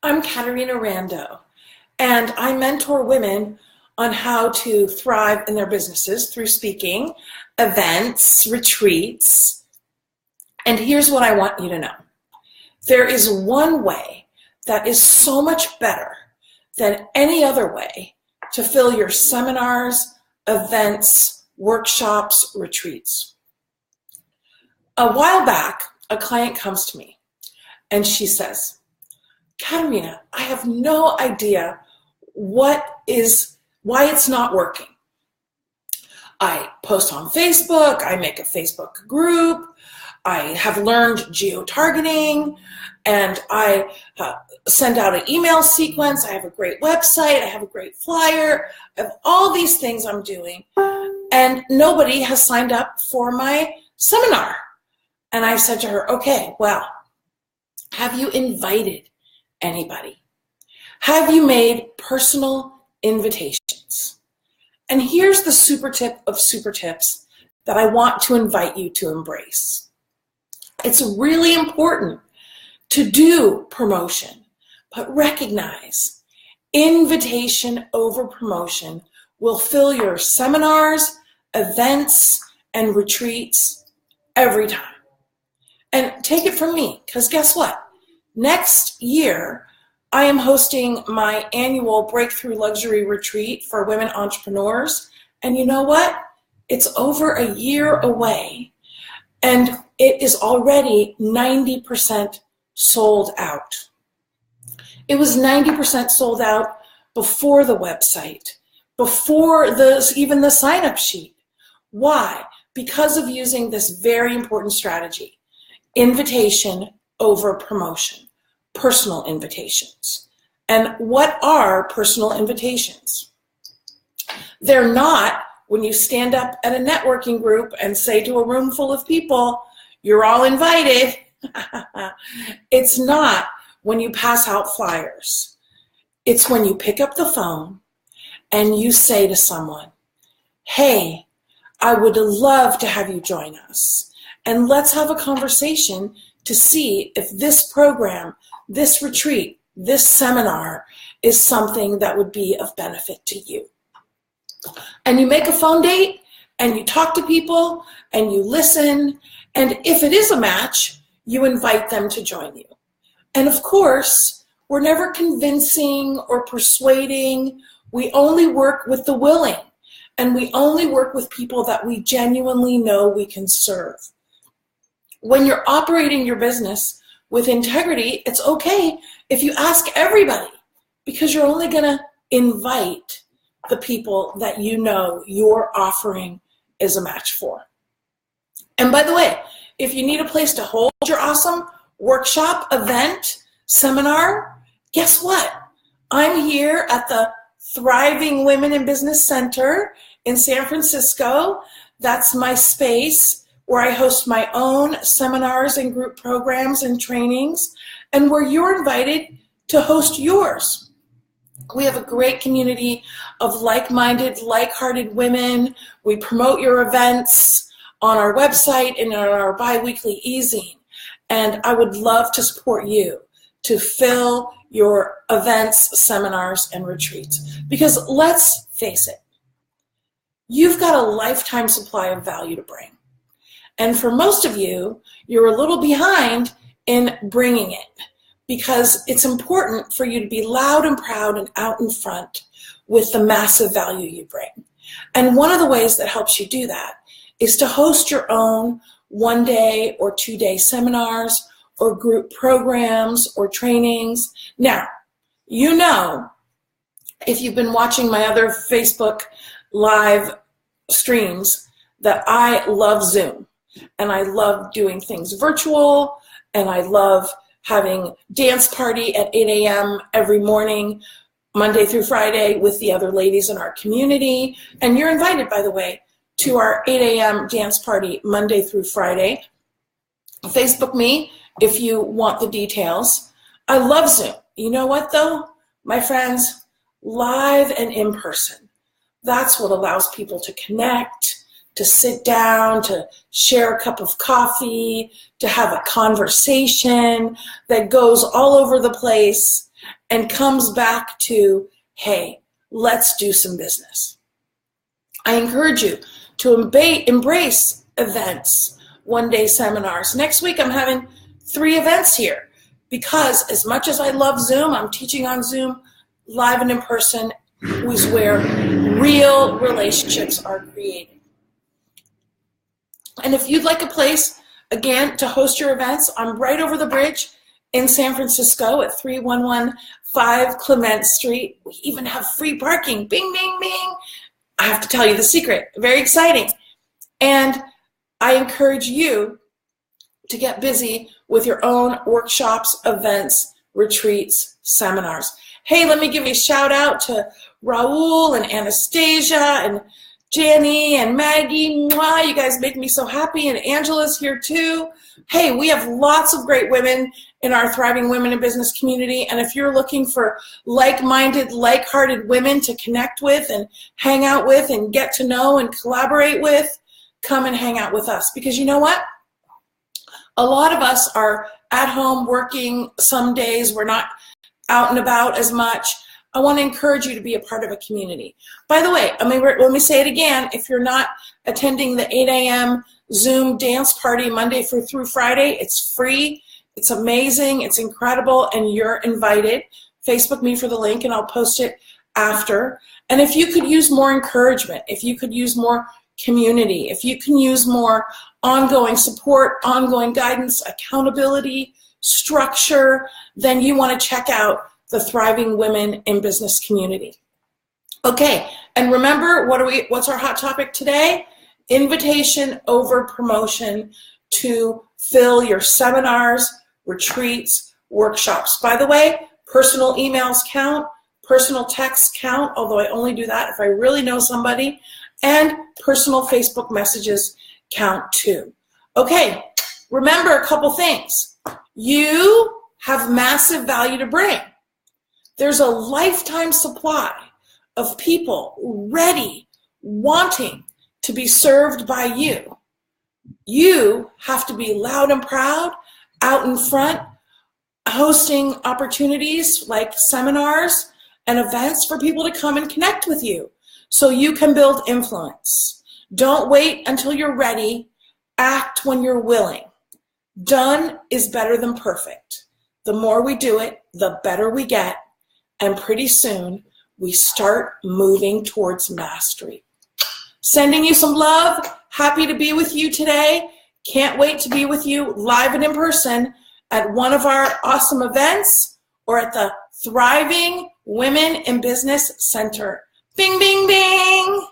I'm Caterina Rando, and I mentor women on how to thrive in their businesses through speaking, events, retreats. And here's what I want you to know. There is one way that is so much better than any other way to fill your seminars, events, workshops, retreats. A while back, a client comes to me and she says, Caterina, I have no idea why it's not working. I post on Facebook, I make a Facebook group, I have learned geo-targeting, and I send out an email sequence, I have a great website, I have a great flyer, I have all these things I'm doing, and nobody has signed up for my seminar. And I said to her, okay, well, have you invited anybody? Have you made personal invitations? And here's the super tip of super tips that I want to invite you to embrace. It's really important to do promotion, but recognize invitation over promotion will fill your seminars, events, and retreats every time. And take it from me, because guess what? Next year, I am hosting my annual Breakthrough Luxury Retreat for women entrepreneurs. And you know what? It's over a year away, and it is already 90% sold out. It was 90% sold out before the website, before even the sign-up sheet. Why? Because of using this very important strategy. Invitation over promotion, personal invitations. And what are personal invitations? They're not when you stand up at a networking group and say to a room full of people, you're all invited. It's not when you pass out flyers. It's when you pick up the phone and you say to someone, hey, I would love to have you join us. And let's have a conversation to see if this program, this retreat, this seminar is something that would be of benefit to you. And you make a phone date and you talk to people and you listen. And if it is a match, you invite them to join you. And of course, we're never convincing or persuading. We only work with the willing. And we only work with people that we genuinely know we can serve. When you're operating your business with integrity, it's okay if you ask everybody, because you're only going to invite the people that you know your offering is a match for. And by the way, if you need a place to hold your awesome workshop, event, seminar, guess what? I'm here at the Thriving Women in Business Center in San Francisco. That's my space where I host my own seminars and group programs and trainings, and where you're invited to host yours. We have a great community of like-minded, like-hearted women. We promote your events on our website and on our bi-weekly e-zine. And I would love to support you to fill your events, seminars, and retreats. Because let's face it, you've got a lifetime supply of value to bring. And for most of you, you're a little behind in bringing it, because it's important for you to be loud and proud and out in front with the massive value you bring. And one of the ways that helps you do that is to host your own 1-day or 2-day seminars or group programs or trainings. Now, you know, if you've been watching my other Facebook live streams, that I love Zoom. And I love doing things virtual, and I love having dance party at 8 a.m. every morning, Monday through Friday, with the other ladies in our community. And you're invited, by the way, to our 8 a.m. dance party Monday through Friday. Facebook me if you want the details. I love Zoom. You know what, though, my friends? Live and in person. That's what allows people to connect, to sit down, to share a cup of coffee, to have a conversation that goes all over the place. and comes back to, hey, let's do some business. I encourage you to embrace events, one-day seminars. Next week, I'm having 3 events here because as much as I love Zoom, I'm teaching on Zoom, live and in person is where real relationships are created. And if you'd like a place, again, to host your events, I'm right over the bridge in San Francisco at 3115 Clement Street. We even have free parking. Bing, bing, bing. I have to tell you the secret. Very exciting. And I encourage you to get busy with your own workshops, events, retreats, seminars. Hey, let me give a shout out to Raul and Anastasia and Jenny and Maggie. Mwah, you guys make me so happy. And Angela's here too. Hey, we have lots of great women in our Thriving Women in Business community. And if you're looking for like-minded, like-hearted women to connect with and hang out with and get to know and collaborate with, come and hang out with us. Because you know what? A lot of us are at home working. Some days we're not out and about as much. I want to encourage you to be a part of a community. By the way, let me say it again. If you're not attending the 8 a.m. Zoom dance party Monday through Friday, it's free. It's amazing. It's incredible. And you're invited. Facebook me for the link and I'll post it after. And if you could use more encouragement, if you could use more community, if you can use more ongoing support, ongoing guidance, accountability, structure, then you want to check out the Thriving Women in Business community. Okay, and remember, what's our hot topic today? Invitation over promotion to fill your seminars, retreats, workshops. By the way, personal emails count, personal texts count, although I only do that if I really know somebody, and personal Facebook messages count too. Okay, remember a couple things. You have massive value to bring. There's a lifetime supply of people ready, wanting to be served by you. You have to be loud and proud, out in front, hosting opportunities like seminars and events for people to come and connect with you so you can build influence. Don't wait until you're ready. Act when you're willing. Done is better than perfect. The more we do it, the better we get. And pretty soon, we start moving towards mastery. Sending you some love. Happy to be with you today. Can't wait to be with you live and in person at one of our awesome events or at the Thriving Women in Business Center. Bing, bing, bing.